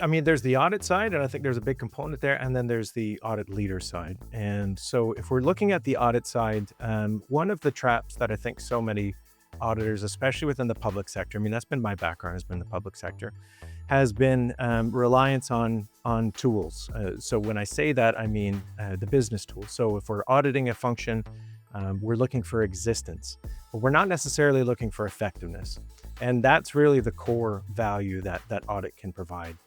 I mean, there's the audit side, and I think there's a big component there, and then there's the audit leader side. And so, if we're looking at the audit side, one of the traps that I think so many auditors, especially within the public sector, I mean, that's been my background, has been the public sector, has been reliance on tools. So when I say that, I mean the business tools. So if we're auditing a function, we're looking for existence, but we're not necessarily looking for effectiveness. And that's really the core value that audit can provide.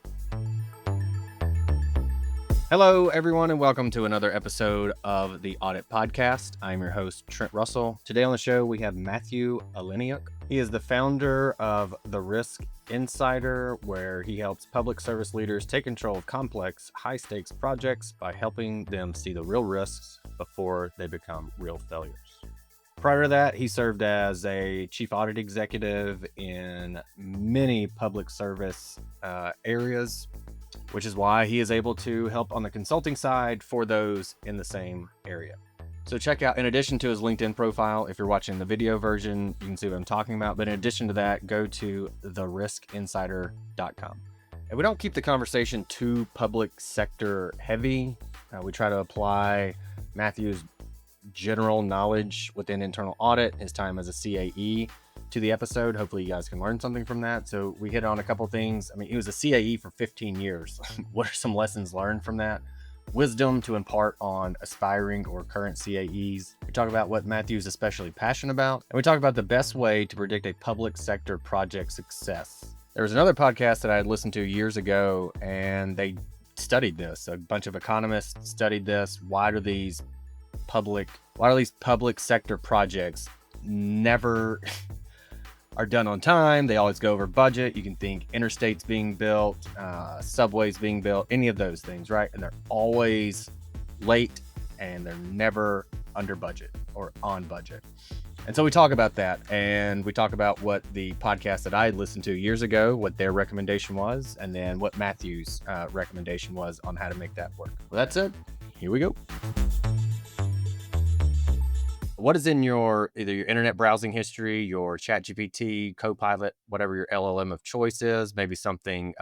Hello, everyone, and welcome to another episode of the Audit Podcast. I'm your host, Trent Russell. Today on the show, we have Matthew Oleniuk. He is the founder of The Risk Insider, where he helps public service leaders take control of complex, high-stakes projects by helping them see the real risks before they become real failures. Prior to that, he served as a Chief Audit Executive in many public service areas, which is why he is able to help on the consulting side for those in the same area. So check out, in addition to his LinkedIn profile, if you're watching the video version, you can see what I'm talking about. But in addition to that, go to theriskinsider.com. And we don't keep the conversation too public sector heavy. We try to apply Matthew's general knowledge within internal audit, his time as a CAE, to the episode. Hopefully you guys can learn something from that. So we hit on a couple things. I mean, he was a CAE for 15 years. What are some lessons learned from that? Wisdom to impart on aspiring or current CAEs. We talk about what Matthew's especially passionate about. And we talk about the best way to predict a public sector project success. There was another podcast that I had listened to years ago, and they studied this. A bunch of economists studied this. Why do these public sector projects never are done on time? They always go over budget. You can think interstates being built, subways being built, any of those things, right? And they're always late, and they're never under budget or on budget. And so we talk about that, and we talk about what the podcast that I listened to years ago, what their recommendation was, and then what Matthew's recommendation was on how to make that work. Well, that's it. Here we go. What is in either your internet browsing history, your ChatGPT, Copilot, whatever your LLM of choice is, maybe something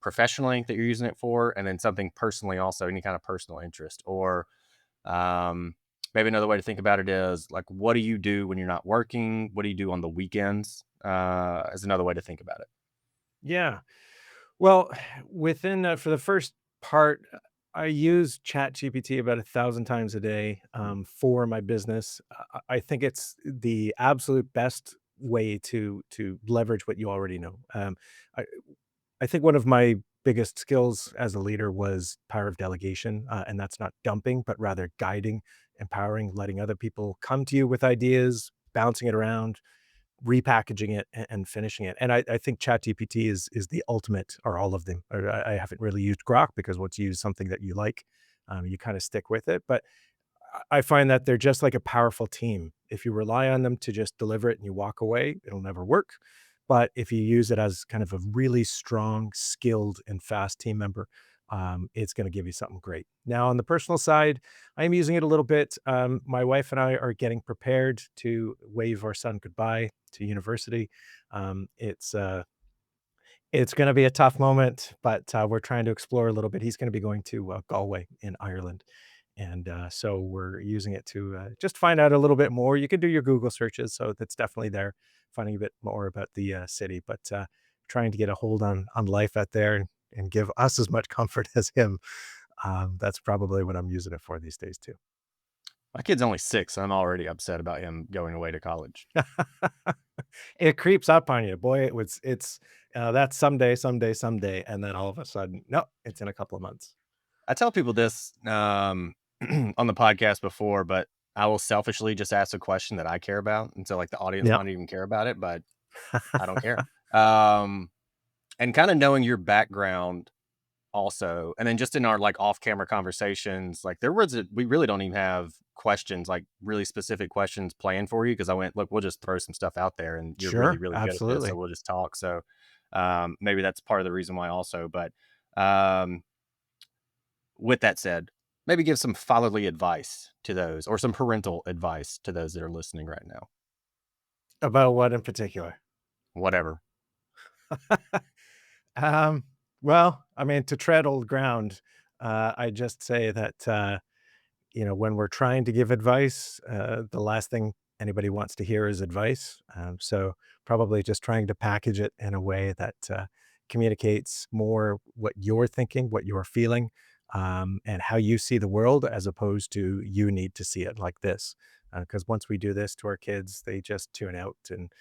professionally that you're using it for, and then something personally also, any kind of personal interest. Or maybe another way to think about it is, like, what do you do when you're not working? What do you do on the weekends? Is another way to think about it. Yeah. Well, within for the first part, I use ChatGPT about 1,000 times a day for my business. I think it's the absolute best way to leverage what you already know. I I think one of my biggest skills as a leader was power of delegation, and that's not dumping, but rather guiding, empowering, letting other people come to you with ideas, bouncing it around, repackaging it and finishing it. And I think ChatGPT is the ultimate, or all of them. Or I haven't really used Grok, because once you use something that you like, you kind of stick with it. But I find that they're just like a powerful team. If you rely on them to just deliver it and you walk away, it'll never work. But if you use it as kind of a really strong, skilled, and fast team member, it's going to give you something great. Now, on the personal side, I'm using it a little bit. My wife and I are getting prepared to wave our son goodbye to university. It's going to be a tough moment, but we're trying to explore a little bit. He's going to be going to Galway in Ireland. And so we're using it to just find out a little bit more. You can do your Google searches, so that's definitely there, finding a bit more about the city, but trying to get a hold on life out there, and give us as much comfort as him. That's probably what I'm using it for these days too. My kid's only 6. So I'm already upset about him going away to college. It creeps up on you, boy. It's that's someday, and then all of a sudden, no, it's in a couple of months. I tell people this on the podcast before, but I will selfishly just ask a question that I care about. And so, like, the audience Yep. might even care about it, but I don't care. And kind of knowing your background also, and then just in our like off-camera conversations, like we really don't even have questions, like really specific questions planned for you, because I went, look, we'll just throw some stuff out there, and you're Sure, really good at this, absolutely. so we'll just talk. So maybe that's part of the reason why also. But with that said, maybe give some fatherly advice to those, or some parental advice to those that are listening right now. About what in particular? Whatever. Um, Well, I mean, to tread old ground, I just say that, when we're trying to give advice, the last thing anybody wants to hear is advice. So probably just trying to package it in a way that communicates more what you're thinking, what you're feeling, and how you see the world, as opposed to you need to see it like this. Because once we do this to our kids, they just tune out and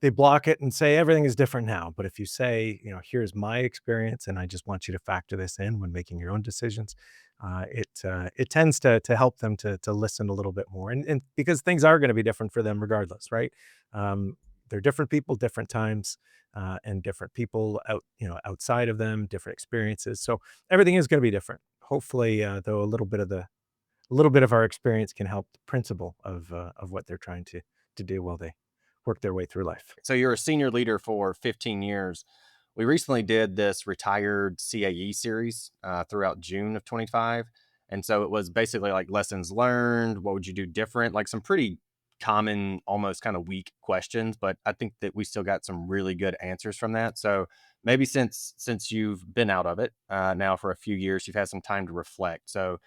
they block it and say everything is different now. But if you say, here's my experience, and I just want you to factor this in when making your own decisions, it tends to help them to listen a little bit more, and because things are going to be different for them regardless, right? Um, they're different people, different times, and different people outside of them, different experiences. So everything is going to be different. Hopefully, though, a little bit of our experience can help the principle of what they're trying to do while they work their way through life. So you're a senior leader for 15 years. We recently did this retired CAE series throughout June of 25. And so it was basically like lessons learned. What would you do different? Like some pretty common, almost kind of weak questions, but I think that we still got some really good answers from that. So maybe since you've been out of it now for a few years, you've had some time to reflect. So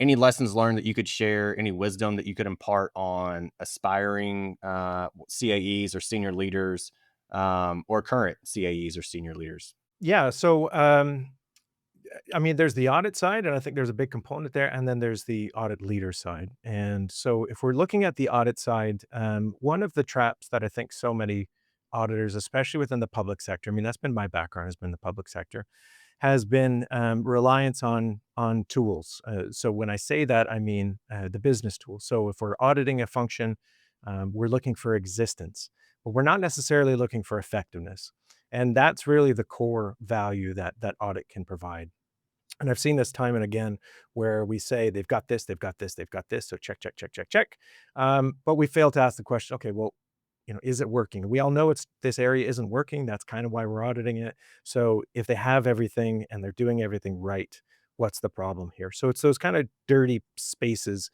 any lessons learned that you could share, any wisdom that you could impart on aspiring CAEs or senior leaders, or current CAEs or senior leaders? Yeah. So, I mean, there's the audit side, and I think there's a big component there, and then there's the audit leader side. And so, if we're looking at the audit side, one of the traps that I think so many auditors, especially within the public sector, I mean, that's been my background, has been the public sector, has been reliance on tools. So when I say that, I mean the business tools. So if we're auditing a function, we're looking for existence, but we're not necessarily looking for effectiveness. And that's really the core value that audit can provide. And I've seen this time and again where we say they've got this, they've got this, they've got this. So check, check, check, check, check. But we fail to ask the question, okay, well, is it working? We all know this area isn't working. That's kind of why we're auditing it. So if they have everything and they're doing everything right, what's the problem here? So it's those kind of dirty spaces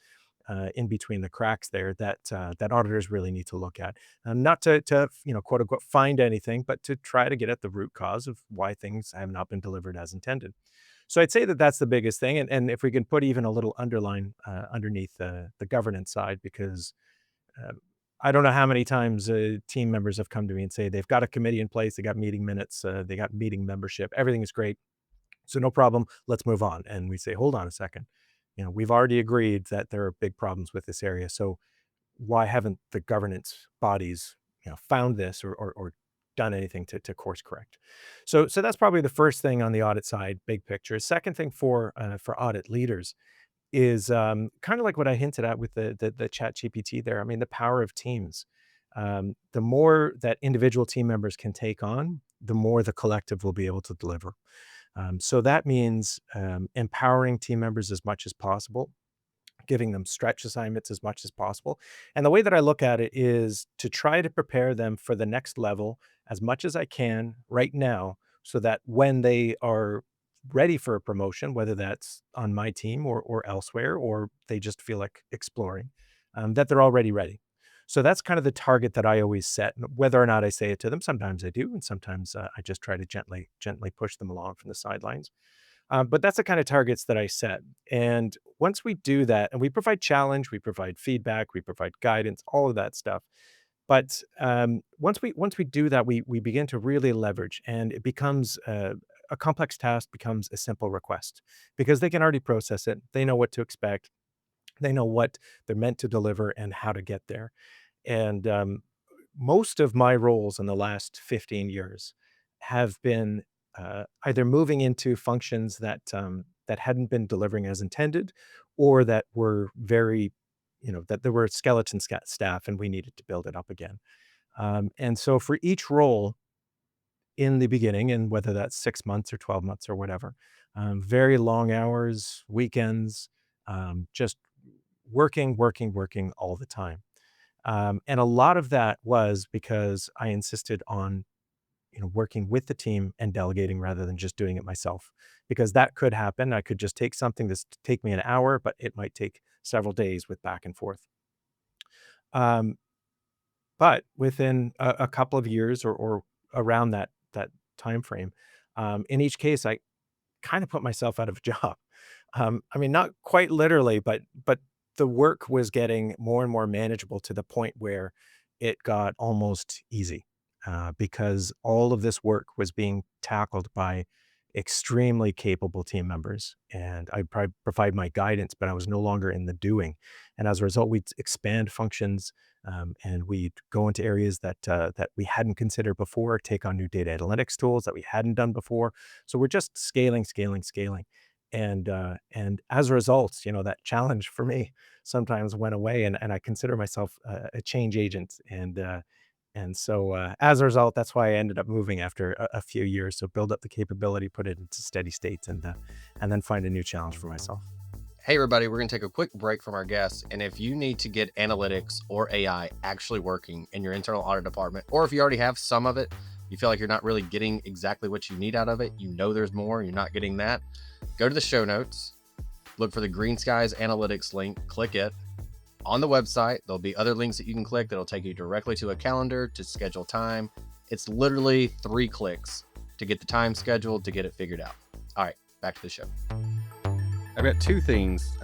in between the cracks there that auditors really need to look at, not to quote unquote find anything, but to try to get at the root cause of why things have not been delivered as intended. So I'd say that that's the biggest thing, and if we can put even a little underline underneath the governance side, because um, I don't know how many times team members have come to me and say they've got a committee in place, they got meeting minutes, they got meeting membership, everything is great, so no problem, let's move on. And we say, hold on a second, we've already agreed that there are big problems with this area, so why haven't the governance bodies, found this or done anything to course correct? So that's probably the first thing on the audit side, big picture. Second thing for audit leaders is kind of like what I hinted at with the Chat GPT there. I mean, the power of teams. The more that individual team members can take on, the more the collective will be able to deliver. So that means empowering team members as much as possible, giving them stretch assignments as much as possible. And the way that I look at it is to try to prepare them for the next level as much as I can right now, so that when they are ready for a promotion, whether that's on my team or elsewhere, or they just feel like exploring, that they're already ready. So that's kind of the target that I always set. Whether or not I say it to them, sometimes I do, and sometimes I just try to gently push them along from the sidelines. But that's the kind of targets that I set. And once we do that, and we provide challenge, we provide feedback, we provide guidance, all of that stuff. But once we do that, we begin to really leverage, and it becomes a complex task becomes a simple request, because they can already process it. They know what to expect. They know what they're meant to deliver and how to get there. And most of my roles in the last 15 years have been either moving into functions that hadn't been delivering as intended, or that were very, that there were skeleton staff and we needed to build it up again. And so for each role in the beginning, and whether that's 6 months or 12 months or whatever, very long hours, weekends, just working, working, working all the time. And a lot of that was because I insisted on, working with the team and delegating rather than just doing it myself. Because that could happen. I could just take something that's take me an hour, but it might take several days with back and forth. Um, but within a couple of years, or around that time frame, In each case, I kind of put myself out of a job. I mean, not quite literally, but the work was getting more and more manageable to the point where it got almost easy, because all of this work was being tackled by extremely capable team members, and I'd probably provide my guidance, but I was no longer in the doing. And as a result, we'd expand functions, and we'd go into areas that we hadn't considered before, take on new data analytics tools that we hadn't done before. So we're just scaling, scaling, scaling. And as a result, that challenge for me sometimes went away, and I consider myself a change agent. And so as a result, that's why I ended up moving after a few years. So build up the capability, put it into steady state, and then find a new challenge for myself. Hey, everybody, we're going to take a quick break from our guests. And if you need to get analytics or AI actually working in your internal audit department, or if you already have some of it, you feel like you're not really getting exactly what you need out of it, there's more, you're not getting that, go to the show notes, look for the Green Skies Analytics link, click it. On the website, there'll be other links that you can click that'll take you directly to a calendar to schedule time. It's literally 3 clicks to get the time scheduled, to get it figured out. All right, back to the show. I've got 2 things.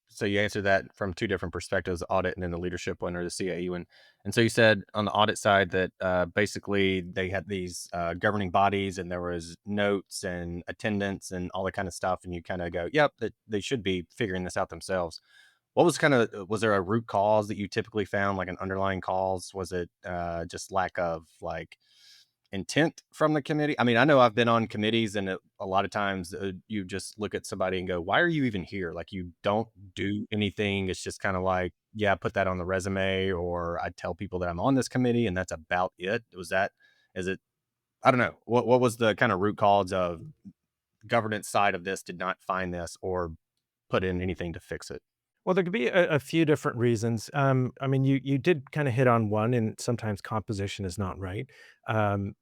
So you answered that from 2 different perspectives, audit and then the leadership one, or the CAE one. And so you said on the audit side that basically they had these governing bodies, and there was notes and attendance and all that kind of stuff. And you kind of go, yep, that they should be figuring this out themselves. What was there a root cause that you typically found, like an underlying cause? Was it just lack of like intent from the committee? I mean, I know I've been on committees, and a lot of times you just look at somebody and go, why are you even here? Like, you don't do anything. It's just kind of like, yeah, put that on the resume, or I tell people that I'm on this committee and that's about it. Is it, I don't know. What was the kind of root cause of governance side of this did not find this or put in anything to fix it? Well, there could be a few different reasons. I mean, you did kind of hit on one, and sometimes composition is not right. Um,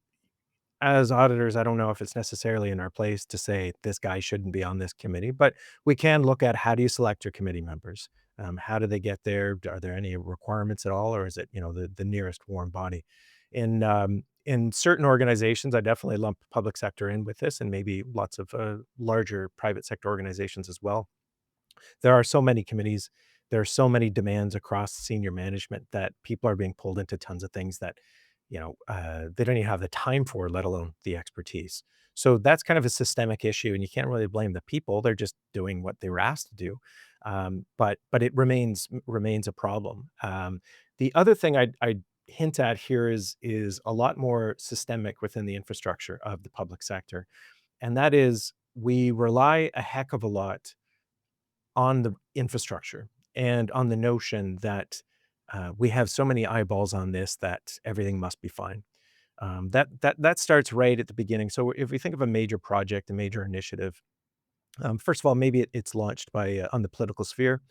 as auditors, I don't know if it's necessarily in our place to say this guy shouldn't be on this committee, but we can look at how do you select your committee members? How do they get there? Are there any requirements at all, or is it the nearest warm body? In certain organizations, I definitely lump public sector in with this, and maybe lots of larger private sector organizations as well. There are so many committees. There are so many demands across senior management that people are being pulled into tons of things that, they don't even have the time for, let alone the expertise. So that's kind of a systemic issue, and you can't really blame the people. They're just doing what they were asked to do. But it remains a problem. The other thing I'd hint at here is a lot more systemic within the infrastructure of the public sector, and that is we rely a heck of a lot on the infrastructure and on the notion that we have so many eyeballs on this that everything must be fine. That starts right at the beginning. So if we think of a major project, a major initiative, first of all, maybe it's launched by on the political sphere,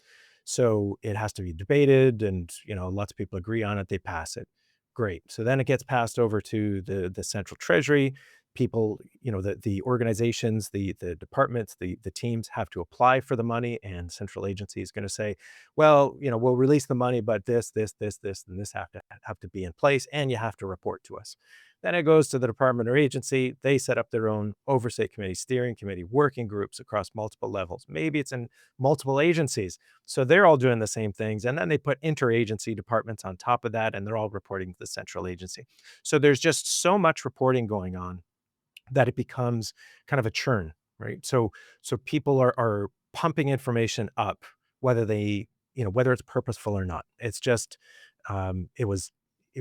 so it has to be debated, and lots of people agree on it. They pass it, great. So then it gets passed over to the central treasury. People, the organizations, the departments, the teams have to apply for the money, and central agency is going to say, well, we'll release the money, but this, and this have to be in place, and you have to report to us. Then it goes to the department or agency. They set up their own oversight committee, steering committee, working groups across multiple levels. Maybe it's in multiple agencies. So they're all doing the same things. And then they put interagency departments on top of that, and they're all reporting to the central agency. So there's just so much reporting going on that it becomes kind of a churn, right? So people are pumping information up, whether whether it's purposeful or not. It's just it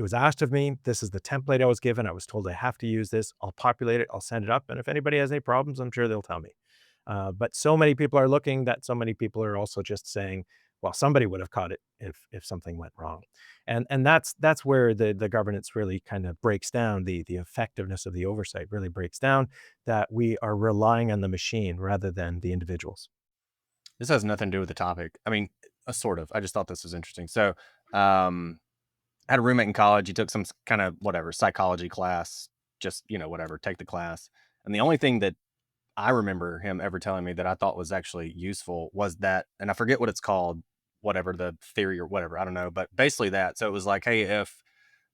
was asked of me. This is the template I was given. I was told I have to use this. I'll populate it. I'll send it up. And if anybody has any problems, I'm sure they'll tell me. But so many people are looking that so many people are also just saying, well, somebody would have caught it if something went wrong. And that's where the governance really kind of breaks down. The effectiveness of the oversight really breaks down, that we are relying on the machine rather than the individuals. This has nothing to do with the topic. I mean, sort of. I just thought this was interesting. So, I had a roommate in college. He took some kind of whatever psychology class, just, whatever, take the class. And the only thing that I remember him ever telling me that I thought was actually useful was that, and I forget what it's called, whatever the theory or whatever, I don't know, but basically that. So it was like, hey, if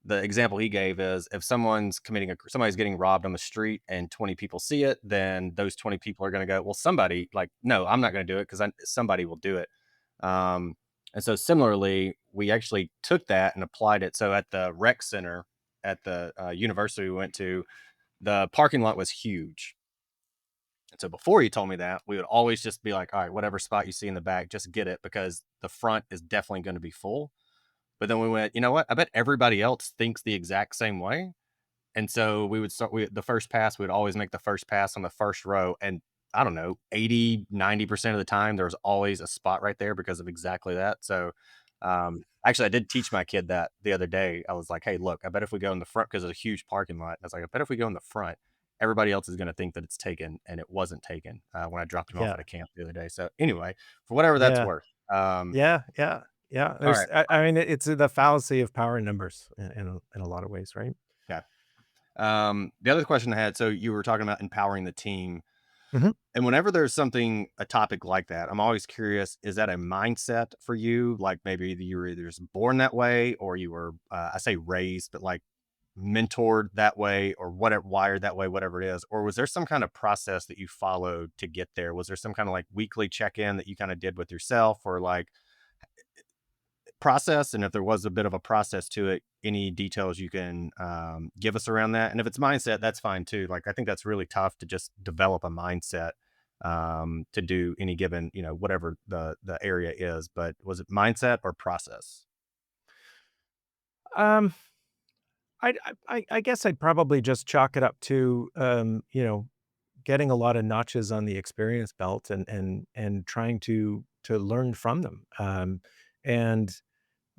the example he gave is if somebody's getting robbed on the street and 20 people see it, then those 20 people are going to go, well, somebody like, no, I'm not going to do it because somebody will do it. Um, and so similarly, we actually took that and applied it. So at the rec center at the university we went to, the parking lot was huge. And so before he told me that, we would always just be like, all right, whatever spot you see in the back, just get it because the front is definitely going to be full. But then we went, you know what? I bet everybody else thinks the exact same way. And so we would start the first pass, we would always make the first pass on the first row. And I don't know, 80, 90% of the time, there was always a spot right there because of exactly that. So actually, I did teach my kid that the other day. I was like, hey, look, I bet if we go in the front, because it's a huge parking lot, I was like, I bet if we go in the front, everybody else is going to think that it's taken. And it wasn't taken when I dropped him off Yeah. at a camp the other day. So anyway, for whatever that's Yeah. worth. Yeah. Yeah. Yeah. All right. I mean, it's the fallacy of power in numbers in a lot of ways, right? Yeah. The other question I had, so you were talking about empowering the team. Mhm. And whenever there's a topic like that, I'm always curious, is that a mindset for you? Like maybe you were either just born that way or you were, I say raised, but like mentored that way or whatever, wired that way, whatever it is. Or was there some kind of process that you followed to get there? Was there some kind of like weekly check in that you kind of did with yourself or like process? And if there was a bit of a process to it, any details you can give us around that? And if it's mindset, that's fine too. Like I think that's really tough to just develop a mindset to do any given, whatever the area is. But was it mindset or process? Um, I guess I'd probably just chalk it up to, getting a lot of notches on the experience belt and trying to learn from them. And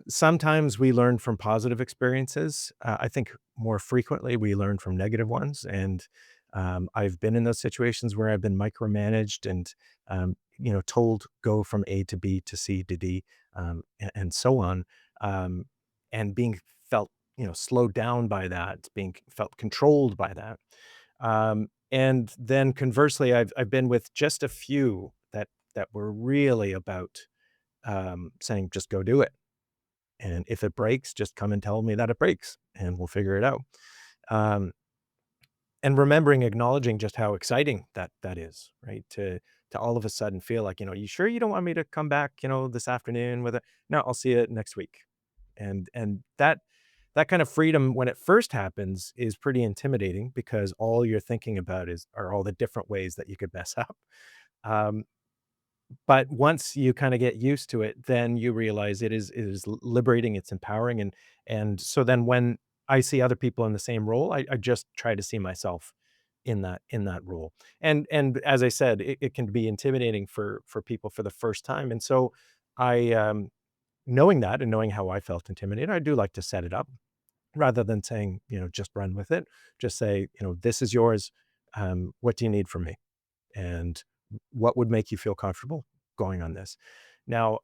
sometimes we learn from positive experiences. I think more frequently we learn from negative ones. And I've been in those situations where I've been micromanaged and told go from A to B to C to D, and so on, um, and being felt slowed down by that, being felt controlled by that. And then conversely, I've been with just a few that were really about saying just go do it, and if it breaks, just come and tell me that it breaks, and we'll figure it out. Um, and remembering, acknowledging just how exciting that is, right? To all of a sudden feel like, you sure you don't want me to come back, this afternoon with it? No, I'll see you next week. And that kind of freedom when it first happens is pretty intimidating because all you're thinking about are all the different ways that you could mess up. Um, but once you kinda get used to it, then you realize it is liberating, it's empowering, and so then when I see other people in the same role, I just try to see myself in that role. And as I said, it can be intimidating for people for the first time, and so I, knowing that and knowing how I felt intimidated, I do like to set it up rather than saying, "Just run with it." Just say, "This is yours. What do you need from me?" And what would make you feel comfortable going on this? Now,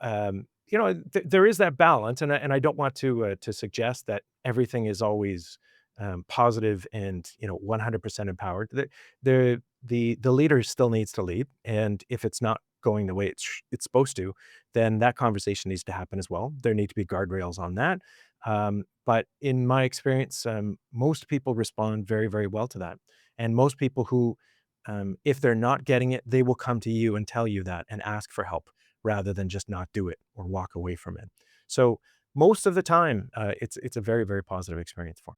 there is that balance, and I don't want to suggest that everything is always positive and 100% empowered. The leader still needs to lead, and if it's not going the way it's supposed to, then that conversation needs to happen as well. There need to be guardrails on that. But in my experience, most people respond very, very well to that, and most people who if they're not getting it, they will come to you and tell you that and ask for help rather than just not do it or walk away from it. So most of the time, it's a very, very positive experience for 'em.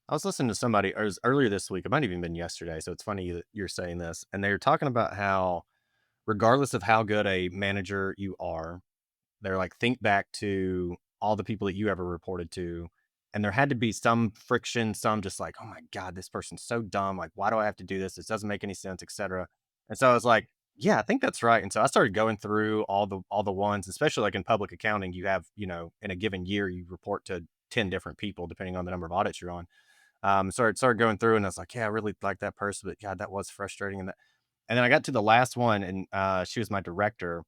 I was listening to somebody, or it was earlier this week. It might have even been yesterday. So it's funny that you're saying this. And they were talking about how, regardless of how good a manager you are, they're like, think back to all the people that you ever reported to. And there had to be some friction, some just like, oh my God, this person's so dumb. Like, why do I have to do this? This doesn't make any sense, etc. And so I was like, yeah, I think that's right. And so I started going through all the ones, especially like in public accounting, you have, in a given year, you report to 10 different people, depending on the number of audits you're on. So I started going through and I was like, yeah, I really like that person, but God, that was frustrating. And then I got to the last one and she was my director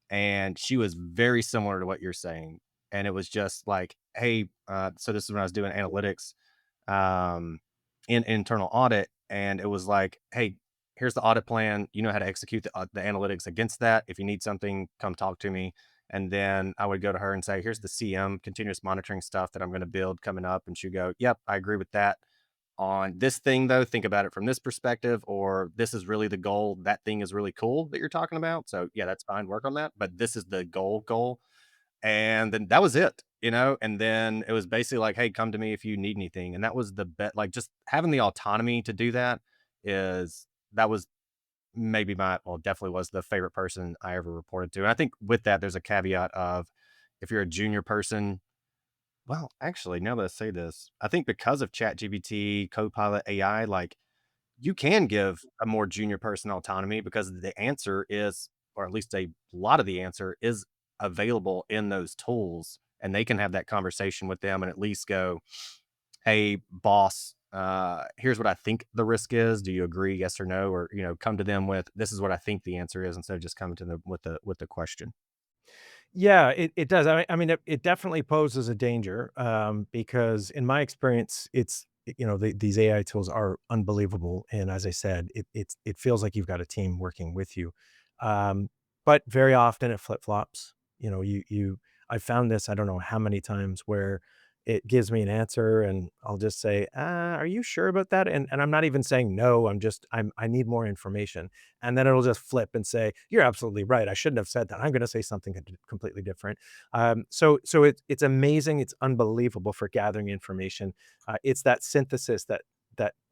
and she was very similar to what you're saying. And it was just like, hey, so this is when I was doing analytics in internal audit. And it was like, hey, here's the audit plan. You know how to execute the analytics against that. If you need something, come talk to me. And then I would go to her and say, here's the CM, continuous monitoring stuff that I'm going to build coming up. And she'd go, yep, I agree with that. On this thing, though, think about it from this perspective, or this is really the goal. That thing is really cool that you're talking about. So, yeah, that's fine. Work on that. But this is the goal. And then that was it, and then it was basically like, hey, come to me if you need anything. And that was the bet, like just having the autonomy to do that that was maybe definitely was the favorite person I ever reported to. And I think with that, there's a caveat of if you're a junior person, well, actually, now that I say this, I think because of ChatGPT, Copilot AI, like you can give a more junior person autonomy because the answer is, or at least a lot of the answer is available in those tools, and they can have that conversation with them and at least go, hey, boss, here's what I think the risk is. Do you agree? Yes or no? Or, come to them with, this is what I think the answer is, instead of just coming to them with the question. Yeah, it does. I mean, it definitely poses a danger, because in my experience, these AI tools are unbelievable, and as I said, it feels like you've got a team working with you, but very often it flip flops. I found this I don't know how many times where it gives me an answer, and I'll just say, "Are you sure about that?" And I'm not even saying no. I need more information, and then it'll just flip and say, "You're absolutely right. I shouldn't have said that. I'm gonna say something completely different." It's amazing. It's unbelievable for gathering information. It's that synthesis that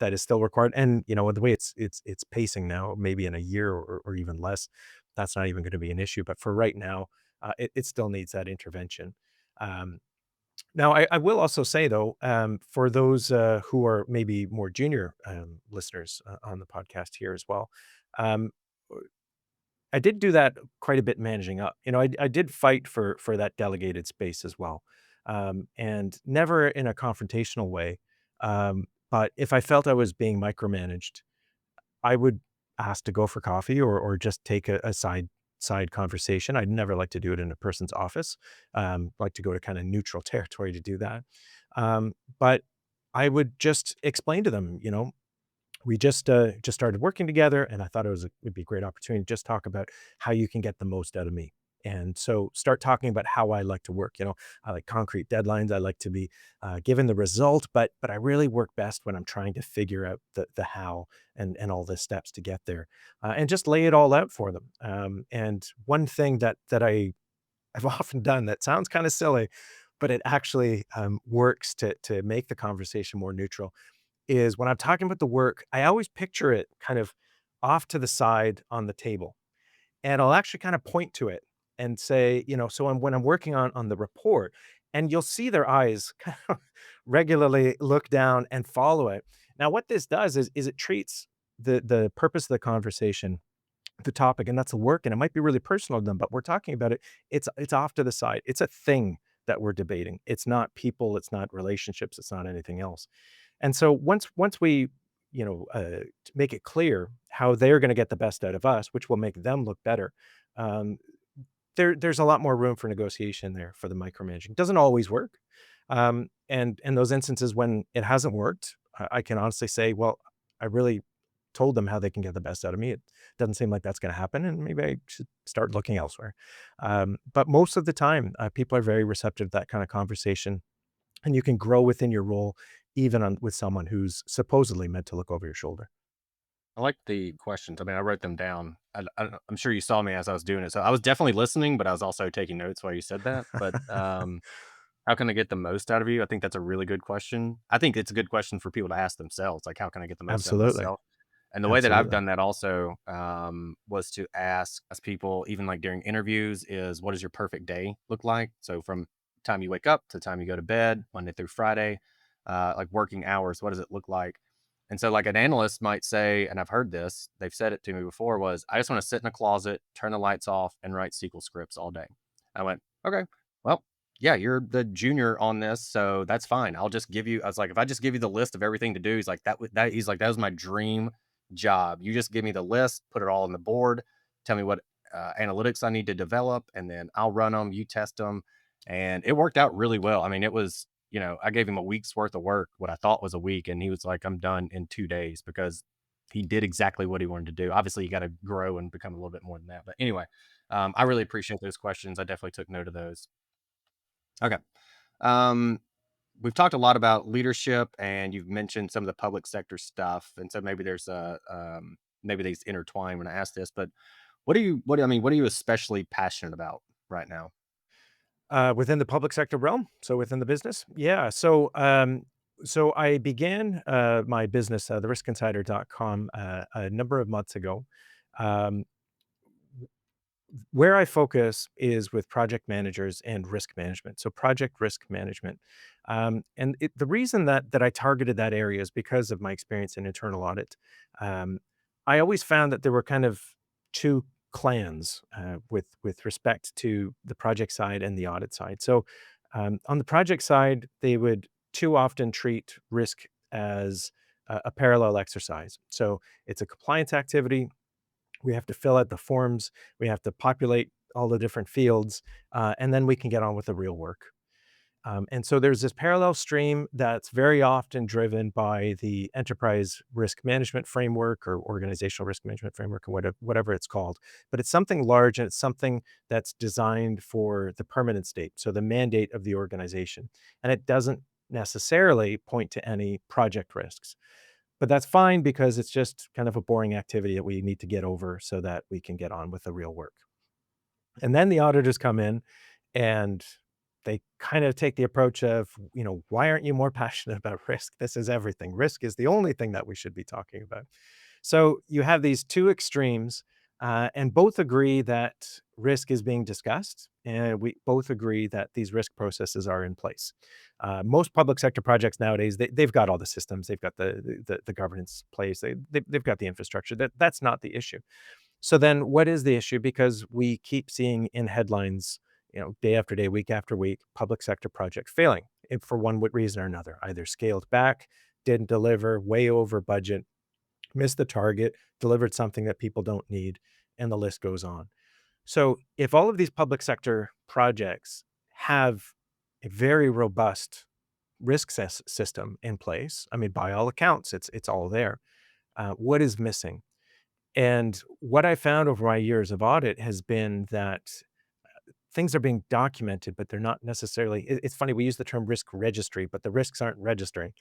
is still required. And the way it's pacing now, maybe in a year or even less, that's not even going to be an issue. But for right now, it still needs that intervention. Um, Now, I will also say though, for those who are maybe more junior listeners on the podcast here as well, um, I did do that quite a bit managing up. I did fight for that delegated space as well, and never in a confrontational way. But if I felt I was being micromanaged, I would ask to go for coffee or just take a side conversation. I'd never like to do it in a person's office. Like to go to kind of neutral territory to do that. But I would just explain to them, we just started working together, and I thought would be a great opportunity to just talk about how you can get the most out of me. And so start talking about how I like to work. I like concrete deadlines. I like to be given the result, but I really work best when I'm trying to figure out the how and all the steps to get there, and just lay it all out for them. And one thing I've often done that sounds kind of silly, but it actually works to make the conversation more neutral is when I'm talking about the work, I always picture it kind of off to the side on the table, and I'll actually kind of point to it and say, so when I'm working on the report, and you'll see their eyes kind of regularly look down and follow it. Now, what this does is it treats the purpose of the conversation, the topic, and that's the work, and it might be really personal to them, but we're talking about it. It's off to the side. It's a thing that we're debating. It's not people. It's not relationships. It's not anything else. And so once we, make it clear how they're gonna get the best out of us, which will make them look better, um, there's a lot more room for negotiation there for the micromanaging. Doesn't always work. And those instances when it hasn't worked, I can honestly say, well, I really told them how they can get the best out of me. It doesn't seem like that's gonna happen, and maybe I should start looking elsewhere. But most of the time, people are very receptive to that kind of conversation, and you can grow within your role even with someone who's supposedly meant to look over your shoulder. I like the questions. I mean, I wrote them down. I'm sure you saw me as I was doing it. So I was definitely listening, but I was also taking notes while you said that. But how can I get the most out of you? I think that's a really good question. I think it's a good question for people to ask themselves, like, how can I get the most out of Absolutely. myself? And the way that I've Absolutely. done that also was to ask as people, even like during interviews, is what does your perfect day look like? So from time you wake up to the time you go to bed, Monday through Friday, like working hours, what does it look like? And so like an analyst might say, and I've heard this, they've said it to me before, was I just want to sit in a closet, turn the lights off, and write SQL scripts all day. I went, okay, well, yeah, you're the junior on this, so that's fine. I'll just give you. I was like, if I just give you the list of everything to do, he's like that. He's like, that was my dream job. You just give me the list, put it all on the board, tell me what analytics I need to develop, and then I'll run them. You test them, and it worked out really well. I mean, it was, I gave him a week's worth of work, what I thought was a week, and he was like, I'm done in 2 days because he did exactly what he wanted to do. Obviously, you got to grow and become a little bit more than that. But anyway, I really appreciate those questions. I definitely took note of those. Okay. Um, we've talked a lot about leadership, and you've mentioned some of the public sector stuff, and so maybe there's a maybe these intertwine when I ask this. But what are you especially passionate about right now? Within the public sector realm, so within the business? Yeah. So I began my business, theriSkinsider.com, a number of months ago. Um, where I focus is with project managers and risk management. So project risk management, the reason that I targeted that area is because of my experience in internal audit. Um, I always found that there were kind of two clans with respect to the project side and the audit side. So on the project side, they would too often treat risk as a parallel exercise. So it's a compliance activity. We have to fill out the forms, we have to populate all the different fields, and then we can get on with the real work. And so there's this parallel stream that's very often driven by the enterprise risk management framework or organizational risk management framework or whatever it's called. But it's something large and it's something that's designed for the permanent state, so the mandate of the organization. And it doesn't necessarily point to any project risks. But that's fine because it's just kind of a boring activity that we need to get over so that we can get on with the real work. And then the auditors come in and they kind of take the approach of, why aren't you more passionate about risk? This is everything. Risk is the only thing that we should be talking about. So you have these two extremes, and both agree that risk is being discussed, and we both agree that these risk processes are in place. Most public sector projects nowadays, they've got all the systems, they've got the governance place, they've got the infrastructure. That's not the issue. So then what is the issue? Because we keep seeing in headlines, day after day, week after week, public sector projects failing for one reason or another, either scaled back, didn't deliver, way over budget, missed the target, delivered something that people don't need, and the list goes on. So if all of these public sector projects have a very robust risk system in place, I mean, by all accounts, it's all there. What is missing? And what I found over my years of audit has been that things are being documented, but they're not necessarily. It's funny, we use the term risk registry, but the risks aren't registering.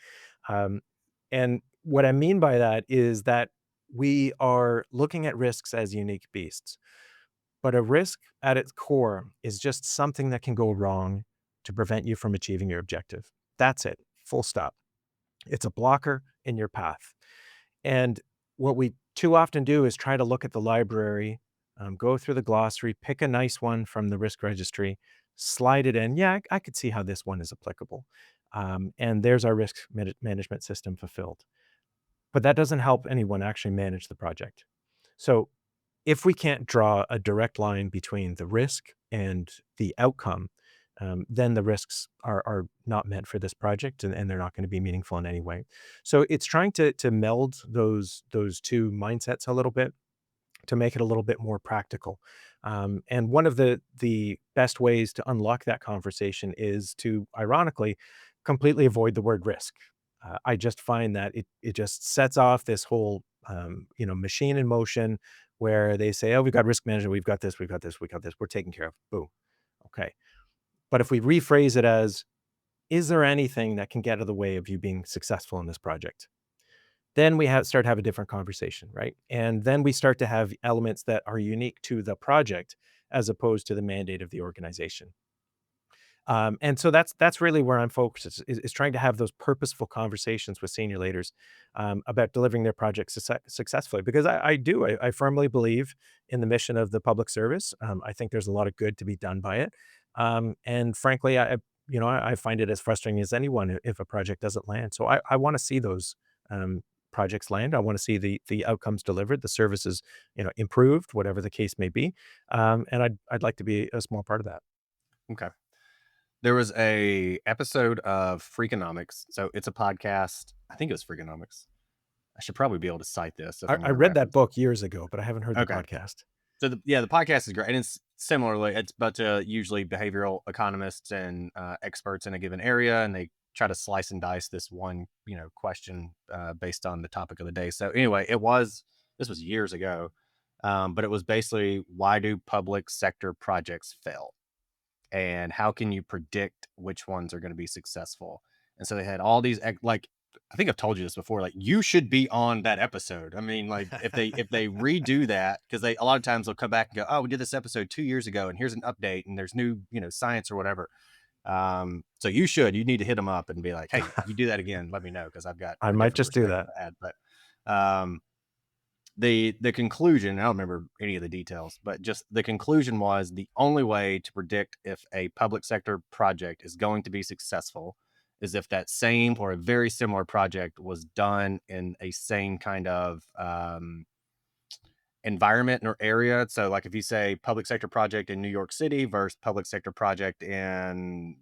Um, and what I mean by that is that we are looking at risks as unique beasts, but a risk at its core is just something that can go wrong to prevent you from achieving your objective. That's it, full stop. It's a blocker in your path. And what we too often do is try to look at the library, go through the glossary, pick a nice one from the risk registry, slide it in. Yeah, I could see how this one is applicable. And there's our risk management system fulfilled. But that doesn't help anyone actually manage the project. So if we can't draw a direct line between the risk and the outcome, then the risks are not meant for this project, and they're not going to be meaningful in any way. So it's trying to meld those two mindsets a little bit to make it a little bit more practical. And one of the best ways to unlock that conversation is to, ironically, completely avoid the word risk. I just find that it just sets off this whole machine in motion where they say, "Oh, we've got risk management, we've got this, we've got this, we got this, we're taken care of." Boom. Okay. But if we rephrase it as, "Is there anything that can get out of the way of you being successful in this project?" Then we start to have a different conversation, right? And then we start to have elements that are unique to the project as opposed to the mandate of the organization. And so that's really where I'm focused is trying to have those purposeful conversations with senior leaders about delivering their projects successfully. Because I firmly believe in the mission of the public service. I think there's a lot of good to be done by it. And frankly, I find it as frustrating as anyone if a project doesn't land. So I want to see those um, projects land. I want to see the outcomes delivered, the services improved, whatever the case may be. And I'd like to be a small part of that. Okay. There was a episode of Freakonomics. So it's a podcast. I think it was Freakonomics. I should probably be able to cite this if I'm I going to read that reference. book years ago, but I haven't heard the Okay. podcast. So the podcast is great, and it's similarly it's but usually behavioral economists and experts in a given area, and they try to slice and dice this one, question based on the topic of the day. So anyway, this was years ago, but it was basically, why do public sector projects fail, and how can you predict which ones are going to be successful? And so they had all these, like, I think I've told you this before, like, you should be on that episode. I mean, like, if they redo that, because they a lot of times they'll come back and go, oh, we did this episode 2 years ago, and here's an update, and there's new, science or whatever. So you need to hit them up and be like, hey, you do that again, let me know, because I've got I a might different just do perspective that. to add. But the conclusion, I don't remember any of the details, but just the conclusion was, the only way to predict if a public sector project is going to be successful is if that same or a very similar project was done in a same kind of environment or area. So like if you say public sector project in New York City versus public sector project in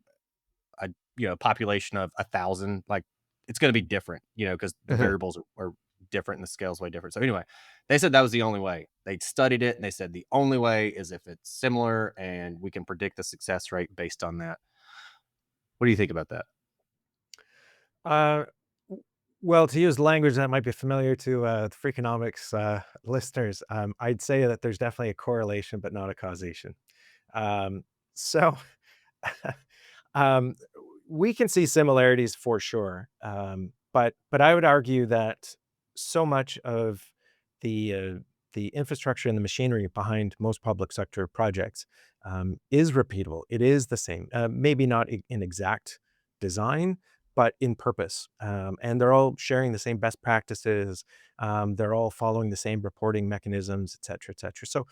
a population of 1,000, like, it's going to be different, because the variables are different and the scale's way different. So anyway, they said that was the only way. They studied it and they said the only way is if it's similar, and we can predict the success rate based on that. What do you think about that? Uh, well, to use language that might be familiar to the Freakonomics listeners, I'd say that there's definitely a correlation, but not a causation. Um, so um, we can see similarities for sure, but I would argue that so much of the infrastructure and the machinery behind most public sector projects is repeatable. It is the same, maybe not in exact design, but in purpose. And they're all sharing the same best practices. They're all following the same reporting mechanisms, et cetera, et cetera. So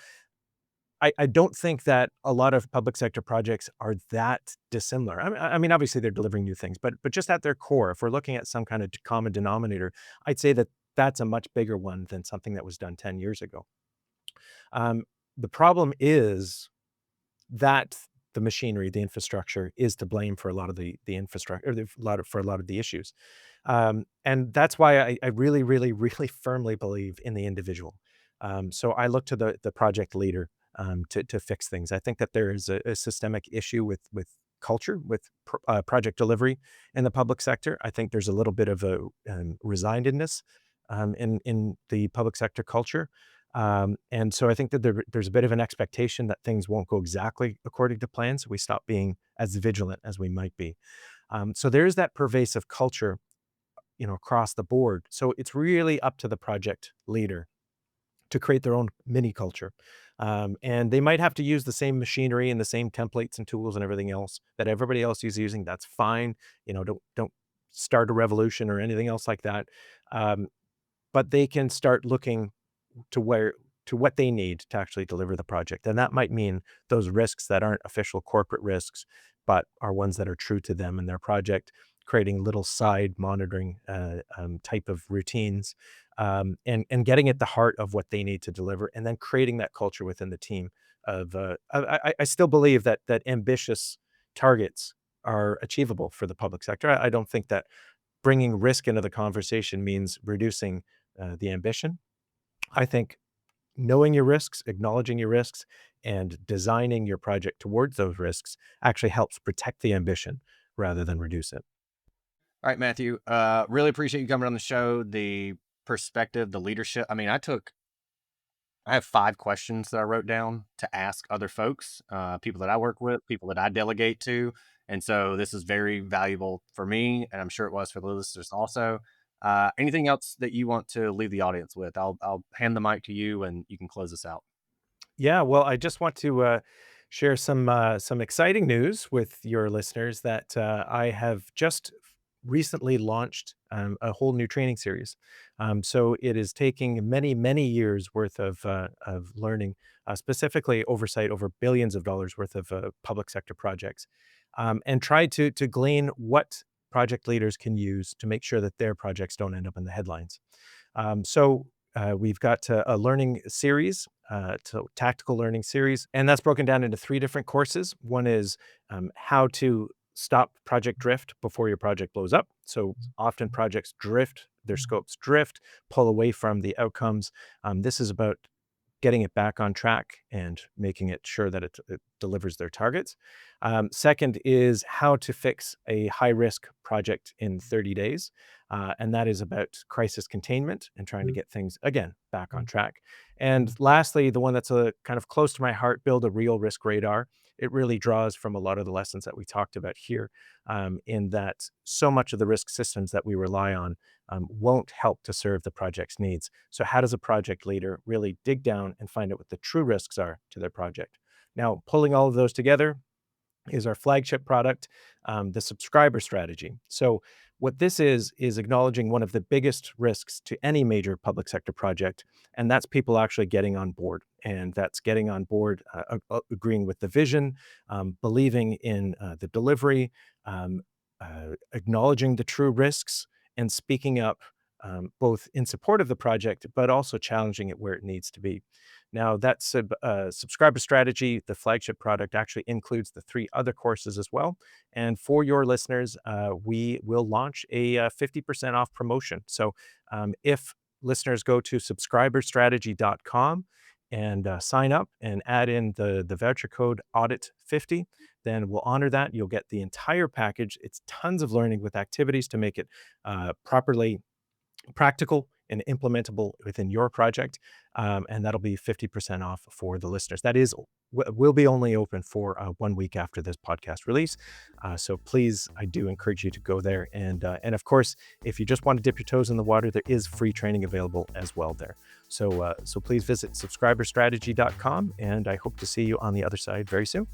I don't think that a lot of public sector projects are that dissimilar. I mean, obviously they're delivering new things, but just at their core, if we're looking at some kind of common denominator, I'd say that that's a much bigger one than something that was done 10 years ago. Um, the problem is that the machinery, the infrastructure is to blame for a lot of the infrastructure, or for a lot of the issues. And that's why I really, really, really firmly believe in the individual. So I look to the project leader to fix things. I think that there is a systemic issue with culture, with project delivery in the public sector. I think there's a little bit of a resignedness in the public sector culture. And so I think that there's a bit of an expectation that things won't go exactly according to plan, so we stop being as vigilant as we might be. So there's that pervasive culture, across the board. So it's really up to the project leader to create their own mini culture. And they might have to use the same machinery and the same templates and tools and everything else that everybody else is using. That's fine. Don't start a revolution or anything else like that. Um, but they can start looking to where to what they need to actually deliver the project. And that might mean those risks that aren't official corporate risks, but are ones that are true to them and their project, creating little side monitoring type of routines, and getting at the heart of what they need to deliver, and then creating that culture within the team of I still believe that ambitious targets are achievable for the public sector. I don't think that bringing risk into the conversation means reducing the ambition. I think knowing your risks, acknowledging your risks, and designing your project towards those risks actually helps protect the ambition rather than reduce it. All right, Matthew, really appreciate you coming on the show. The perspective, the leadership. I mean, I have 5 questions that I wrote down to ask other folks, people that I work with, people that I delegate to. And so this is very valuable for me, and I'm sure it was for the listeners also. Anything else that you want to leave the audience with? I'll hand the mic to you, and you can close this out. Yeah, well, I just want to share some exciting news with your listeners that I have just recently launched a whole new training series. So it is taking many years worth of learning, specifically oversight over billions of dollars worth of public sector projects, and try to glean what project leaders can use to make sure that their projects don't end up in the headlines. We've got a learning series, tactical learning series, and that's broken down into 3 different courses. One is how to stop project drift before your project blows up. So often projects drift, their scopes drift, pull away from the outcomes. This is about getting it back on track and making it sure that it delivers their targets. Second is how to fix a high-risk project in 30 days. And that is about crisis containment and trying to get things, again, back on track. And lastly, the one that's kind of close to my heart, build a real risk radar. It really draws from a lot of the lessons that we talked about here, in that so much of the risk systems that we rely on won't help to serve the project's needs. So how does a project leader really dig down and find out what the true risks are to their project? Now, pulling all of those together is our flagship product, the subscriber strategy. So what this is acknowledging one of the biggest risks to any major public sector project, and that's people actually getting on board. And that's getting on board, agreeing with the vision, believing in the delivery, acknowledging the true risks, and speaking up, both in support of the project, but also challenging it where it needs to be. Now, that subscriber strategy, the flagship product, actually includes the 3 other courses as well. And for your listeners, we will launch a 50% off promotion. So if listeners go to subscriberstrategy.com and sign up and add in the voucher code Audit50, then we'll honor that. You'll get the entire package. It's tons of learning with activities to make it properly practical and implementable within your project, and that'll be 50% off for the listeners. That will be only open for 1 week after this podcast release. So please, I do encourage you to go there, and of course, if you just want to dip your toes in the water, there is free training available as well there. So please visit subscriberstrategy.com, and I hope to see you on the other side very soon.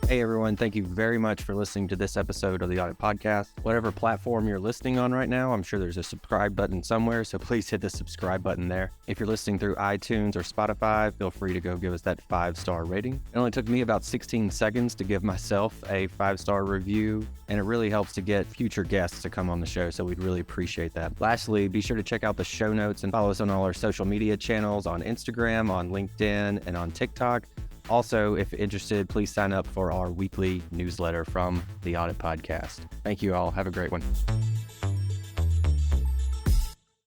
Hey everyone, thank you very much for listening to this episode of the Audit Podcast. Whatever platform you're listening on right now, I'm sure there's a subscribe button somewhere, so please hit the subscribe button there. If you're listening through iTunes or Spotify, feel free to go give us that 5-star rating. It only took me about 16 seconds to give myself a 5-star review, and it really helps to get future guests to come on the show, so we'd really appreciate that. Lastly, be sure to check out the show notes and follow us on all our social media channels on Instagram, on LinkedIn, and on TikTok. Also, if interested, please sign up for our weekly newsletter from the Audit Podcast. Thank you all. Have a great one.